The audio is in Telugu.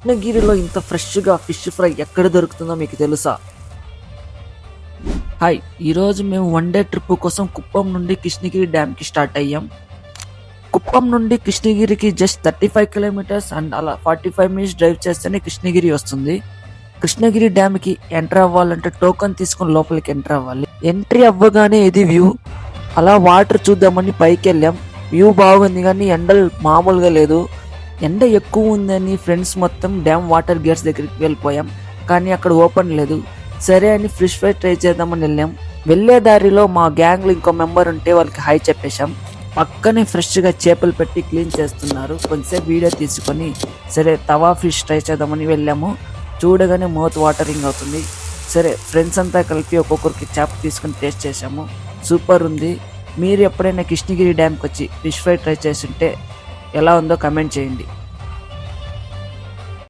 కృష్ణగిరిలో ఇంత ఫ్రెష్గా ఫిష్ ఫ్రై ఎక్కడ దొరుకుతుందో మీకు తెలుసా? హాయ్, ఈరోజు మేము వన్ డే ట్రిప్ కోసం కుప్పం నుండి కృష్ణగిరి డ్యామ్కి స్టార్ట్ అయ్యాం. కుప్పం నుండి కృష్ణగిరికి జస్ట్ 35 కిలోమీటర్స్ అండ్ అలా 45 మినిట్స్ డ్రైవ్ చేస్తేనే కృష్ణగిరి వస్తుంది. కృష్ణగిరి డ్యామ్కి ఎంటర్ అవ్వాలంటే టోకన్ తీసుకుని లోపలికి ఎంటర్ అవ్వాలి. ఎంట్రీ అవ్వగానే ఇది వ్యూ. అలా వాటర్ చూద్దామని పైకి వెళ్ళాం. వ్యూ బాగుంది కానీ ఎండలు మామూలుగా లేదు. ఎండ ఎక్కువ ఉందని ఫ్రెండ్స్ మొత్తం డ్యామ్ వాటర్ గేట్స్ దగ్గరికి వెళ్ళిపోయాం. కానీ అక్కడ ఓపెన్ లేదు. సరే అని ఫిష్ ఫ్రై ట్రై చేద్దామని వెళ్ళాం. వెళ్ళే దారిలో మా గ్యాంగ్లో ఇంకో మెంబర్ ఉంటే వాళ్ళకి హాయ్ చెప్పేశాం. పక్కనే ఫ్రెష్గా చేపలు పెట్టి క్లీన్ చేస్తున్నారు. కొంచెంసేపు వీడియో తీసుకొని సరే తవా ఫిష్ ట్రై చేద్దామని వెళ్ళాము. చూడగానే మౌత్ వాటరింగ్ అవుతుంది. సరే ఫ్రెండ్స్ అంతా కలిపి ఒక్కొక్కరికి చేప తీసుకొని టేస్ట్ చేసాము. సూపర్ ఉంది. మీరు ఎప్పుడైనా కృష్ణగిరి డ్యామ్కి వచ్చి ఫిష్ ఫ్రై ట్రై చేస్తుంటే ఎలా ఉందో కమెంట్ చేయండి.